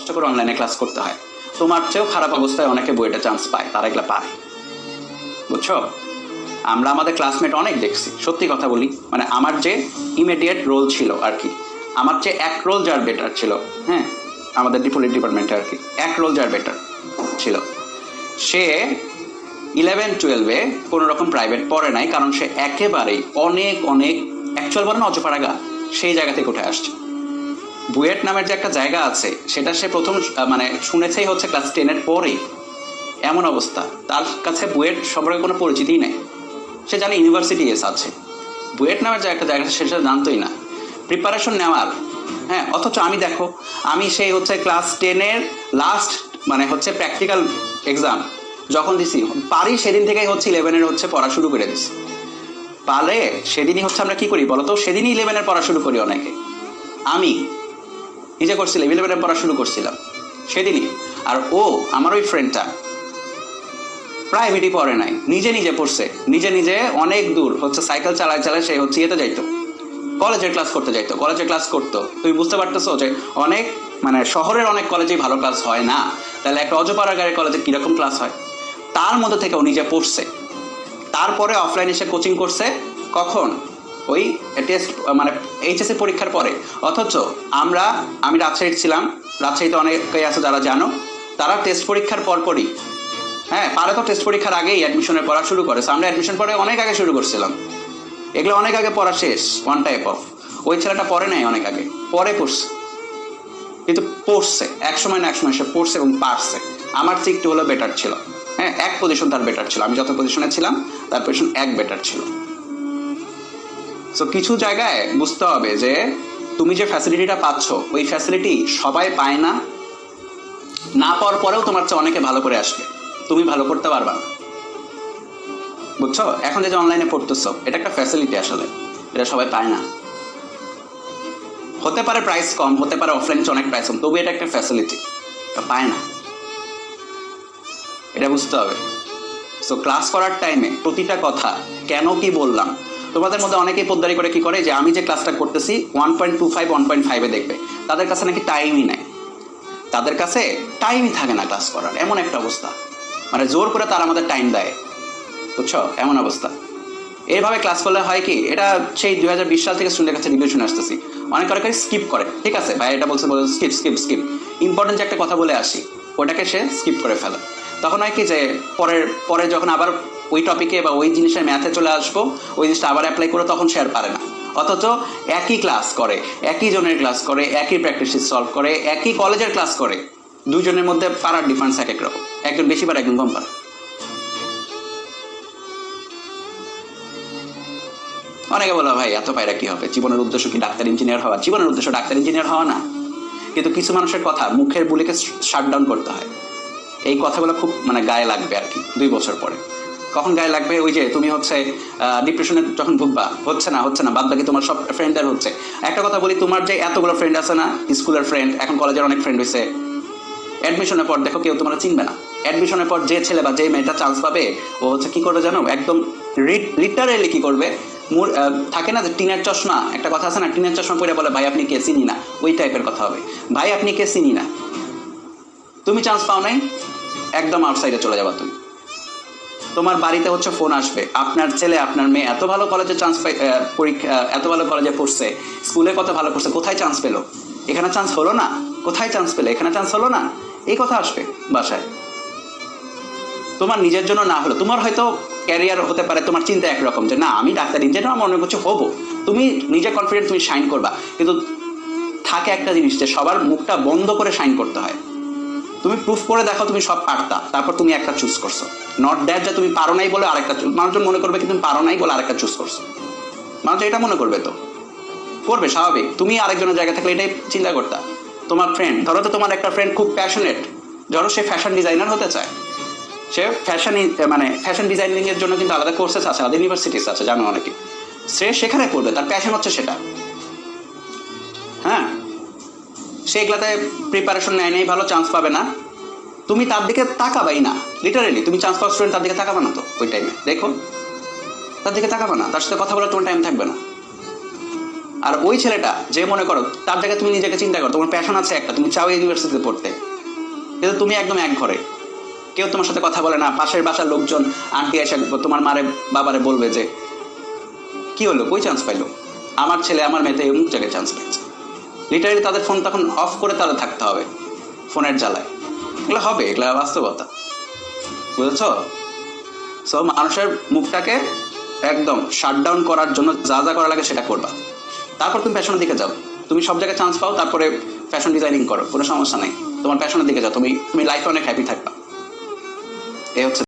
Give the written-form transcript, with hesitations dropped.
কষ্ট করে অনলাইনে ক্লাস করতে হয়। তোমার চেয়েও খারাপ অবস্থায় অনেকে বুয়েটে চান্স পায়, তারা এগুলো পারে, বুঝছো? আমরা আমাদের ক্লাসমেট অনেক দেখছি, সত্যি কথা বলি, মানে আমার যে ইমিডিয়েট রোল ছিল আর কি, আমার চেয়ে এক রোল যার বেটার ছিল, হ্যাঁ, আমাদের ডিপার্টমেন্টে আর কি, এক রোল যার বেটার ছিল, সে 11-12-এ কোনো রকম প্রাইভেট পড়ে নাই, কারণ সে একেবারেই অনেক অনেক অ্যাকচুয়াল বলে না অজপাড়াগা, সেই জায়গা থেকে উঠে আসছে। বুয়েট নামের যে একটা জায়গা আছে সেটা সে প্রথম মানে শুনেছেই হচ্ছে ক্লাস 10-এর পরেই। এমন অবস্থা, তার কাছে বুয়েট সম্পর্কে কোনো পরিচিতিই নেই। সে জানে ইউনিভার্সিটি এস আছে, বুয়েট নামের যে একটা জায়গা সেটা জানতোই না। প্রিপারেশন নেওয়ার, হ্যাঁ, অথচ আমি দেখো, আমি সেই হচ্ছে ক্লাস 10-এর লাস্ট মানে হচ্ছে প্র্যাকটিক্যাল এক্সাম যখন দিছি পারি, সেদিন থেকেই হচ্ছে 11-এর হচ্ছে পড়া শুরু করে দিছি। পারে সেদিনই হচ্ছে আমরা কি করি বলতো, সেদিনই 11-এর পড়া শুরু করি অনেকে। আমি নিজে করছিলাম 11-এর পড়া শুরু করছিলাম সেদিনই। আর ও আমার ওই ফ্রেন্ডটা প্রাইভেটই পড়ে নাই, নিজে নিজে পড়ছে, নিজে নিজে অনেক দূর হচ্ছে সাইকেল চালায় চালায় সে হচ্ছে ইয়েতে যাইতো, কলেজের ক্লাস করতে যাইতো, কলেজের ক্লাস করতো। তুমি বুঝতে পারতেছো যে অনেক মানে শহরের অনেক কলেজেই ভালো ক্লাস হয় না, তাহলে একটা অজপাড়াগারের কলেজে কিরকম ক্লাস হয়। তার মধ্যে থেকে ও নিজে পড়ছে, তারপরে অফলাইন এসে কোচিং করছে। কখন? ওই টেস্ট মানে এইচএসসি পরীক্ষার পরে। অথচ আমি রাজশাহীতে ছিলাম, রাজশাহীতে অনেকেই আছে যারা জানো, তারা টেস্ট পরীক্ষার পরপরই, হ্যাঁ, পারে তো টেস্ট পরীক্ষার আগেই অ্যাডমিশনের পড়া শুরু করেছে। আমরা অ্যাডমিশন পরে অনেক আগে শুরু করছিলাম, এগুলো অনেক আগে পড়া শেষ, ওয়ান টাইপ অফ। ওই ছেলেটা পড়ে নাই অনেক আগে, পরে পড়ছে, কিন্তু পড়ছে, এক সময় না এক সময় সে পড়ছে এবং পারছে। আমার চেয়ে একটু হলো বেটার ছিল, হ্যাঁ, এক পজিশন তার বেটার ছিল, আমি যত পজিশনে ছিলাম তার পজিশন এক বেটার ছিল। সো কিছু জায়গায় বুঝতে হবে যে তুমি যে ফ্যাসিলিটিটা পাচ্ছ ওই ফ্যাসিলিটি সবাই পায় না, না পাওয়ার পরেও তোমার চেয়ে অনেকে ভালো করে আসবে, তুমি ভালো করতে পারবা না, বুঝছো? এখন যে অনলাইনে পড়তেছো এটা একটা ফ্যাসিলিটি, আসলে এটা সবাই পায় না। হতে পারে প্রাইস কম, হতে পারে অফলাইনে অনেক প্রাইস কম, তবু এটা একটা ফ্যাসিলিটি, এটা পায় না, এটা বুঝতে হবে। সো ক্লাস করার টাইমে প্রতিটা কথা কেন কি বললাম, তোমাদের মধ্যে অনেকেই পোদ্দারি করে কি করে যে আমি যে ক্লাসটা করতেছি 1.25 1.5-এ দেখবে, তাদের কাছে নাকি টাইমই নাই, তাদের কাছে টাইমই থাকে না ক্লাস করার, এমন একটা অবস্থা, মানে জোর করে তারা আমাদের টাইম দেয়, বুঝছো? এমন অবস্থা। এইভাবে ক্লাস করলে হয় কি, এটা সেই 2020 সাল থেকে স্টুডেন্টের কাছে রিভিউ শুনে আসতেছি, অনেক অনেকে স্কিপ করে, ঠিক আছে ভাই এটা বলছে স্কিপ স্কিপ স্কিপ, ইম্পর্টেন্ট যে একটা কথা বলে আসি ওটাকে সে স্কিপ করে ফেলে। তখন হয় কি যে পরে যখন আবার ওই টপিকে বা ওই জিনিসের ম্যাথে চলে আসবো, ওই জিনিসটা আবার অ্যাপ্লাই করে তখন সে আর পারে না। অথচ একই ক্লাস করে, একই জনের ক্লাস করে, একই প্র্যাকটিস সলভ করে, একই কলেজের ক্লাস করে, দুজনের মধ্যে পারার ডিফারেন্স এক এক রকম, একজন বেশি পারে একজন কম পারে। অনেকে বলো ভাই এত পায়রা কি হবে, জীবনের উদ্দেশ্য কি ডাক্তার ইঞ্জিনিয়ার হওয়া? জীবনের উদ্দেশ্য ডাক্তার ইঞ্জিনিয়ার হওয়া না, কিন্তু কিছু মানুষের কথা মুখের বুলিকে শাটডাউন করতে হয়। এই কথাগুলো খুব মানে গায়ে লাগবে আর কি 2 বছর পরে। কখন গায়ে লাগবে? ওই যে তুমি হচ্ছে ডিপ্রেশনে যখন ভুগবা, হচ্ছে না বাদ বাকি তোমার সব ফ্রেন্ডদের হচ্ছে। একটা কথা বলি, তোমার যে এতগুলো ফ্রেন্ড আছে না, স্কুলের ফ্রেন্ড, এখন কলেজের অনেক ফ্রেন্ড হয়েছে, অ্যাডমিশনের পর দেখো কেউ তোমার চিনবে না। অ্যাডমিশনের পর যে ছেলে বা যে মেয়েটা চান্স পাবে ও হচ্ছে কি করবে জানো, একদম লিটারেলি কি করবে, থাকে না যে টিনের চশমা, একটা কথা আছে না, টিনের চশমা পরে বলে ভাই আপনি কে, চিনি না, ওই টাইপের কথা হবে, ভাই আপনি কে, চিনি না। তুমি চান্স পাও নাই, একদম আউটসাইডে চলে যাবা তুমি। তোমার বাড়িতে হচ্ছে ফোন আসবে, আপনার ছেলে আপনার মেয়ে এত ভালো কলেজে চান্স পাই, পরীক্ষা এত ভালো কলেজে পড়ছে, স্কুলে কত ভালো করছে, কোথায় চান্স পেলো, এখানে চান্স হলো না, কোথায় চান্স পেলে, এখানে চান্স হলো না, এই কথা আসবে বাসায়। তোমার নিজের জন্য না হলো, তোমার হয়তো ক্যারিয়ার হতে পারে, তোমার চিন্তা একরকম যে না আমি ডাক্তার ইঞ্জিনিয়ার মনে করছি হবো, তুমি নিজে কনফিডেন্ট, তুমি শাইন করবা, কিন্তু থাকে একটা জিনিস যে সবার মুখটা বন্ধ করে শাইন করতে হয়। তুমি প্রুফ করে দেখো তুমি সব পারতা, তারপর তুমি একটা চুজ করছো, নট দ্যাট যে তুমি পারো নাই বলে আরেকটা, মানুষজন মনে করবে কি তুমি পারো নাই বলে আরেকটা চুজ করছো, মানুষ এটা মনে করবে, তো করবে স্বাভাবিক। তুমি আরেকজনের জায়গা থাকলে এটাই চিন্তা করতা। তোমার ফ্রেন্ড, ধরো তো তোমার একটা ফ্রেন্ড খুব প্যাশনেট, ধরো সে ফ্যাশন ডিজাইনার হতে চায়, সে ফ্যাশন ডিজাইনিং এর জন্য কিন্তু আলাদা কোর্সেস আছে, আলাদা ইউনিভার্সিটিস আছে, জানো অনেকে, সে সেখানে পড়বে, তার প্যাশন হচ্ছে সেটা, হ্যাঁ, সে এগুলাতে প্রিপারেশন নেয় নেই, ভালো চান্স পাবে না, তুমি তার দিকে তাকাবাই না, লিটারেলি তুমি চান্স পাওয়া স্টুডেন্ট তার দিকে তাকাবে না, তো ওই টাইমে দেখো তার দিকে তাকাবে না, তার সাথে কথা বলার তোমার টাইম থাকবে না, আর ওই ছেলেটা যে মনে করো তার জায়গায় তুমি নিজেকে চিন্তা করো, তোমার প্যাশন আছে একটা, তুমি চাও ইউনিভার্সিটিতে পড়তে, কিন্তু তুমি একদম এক ঘরে, কেউ তোমার সাথে কথা বলে না, পাশের বাসার লোকজন আন্টি এসে তোমার মারে বাবারে বলবে যে কি হলো, কই চান্স পাইলো, আমার ছেলে আমার মেয়েতে অমুক জায়গায় চান্স পাইছে। লিটারালি তাদের ফোন তখন অফ করে তাদের থাকতে হবে ফোনের জ্বালায়। এগুলো হবে, এগুলো বাস্তবতা, বুঝেছ? সো মানুষের মুখটাকে একদম শাটডাউন করার জন্য যা যা করা লাগে সেটা করবা, তারপর তুমি প্যাশনের দিকে যাও। তুমি সব জায়গায় চান্স পাও, তারপরে ফ্যাশন ডিজাইনিং করো, কোনো সমস্যা নেই, তোমার প্যাশনের দিকে যাও, তুমি লাইফে অনেক হ্যাপি থাকবা। এই হচ্ছে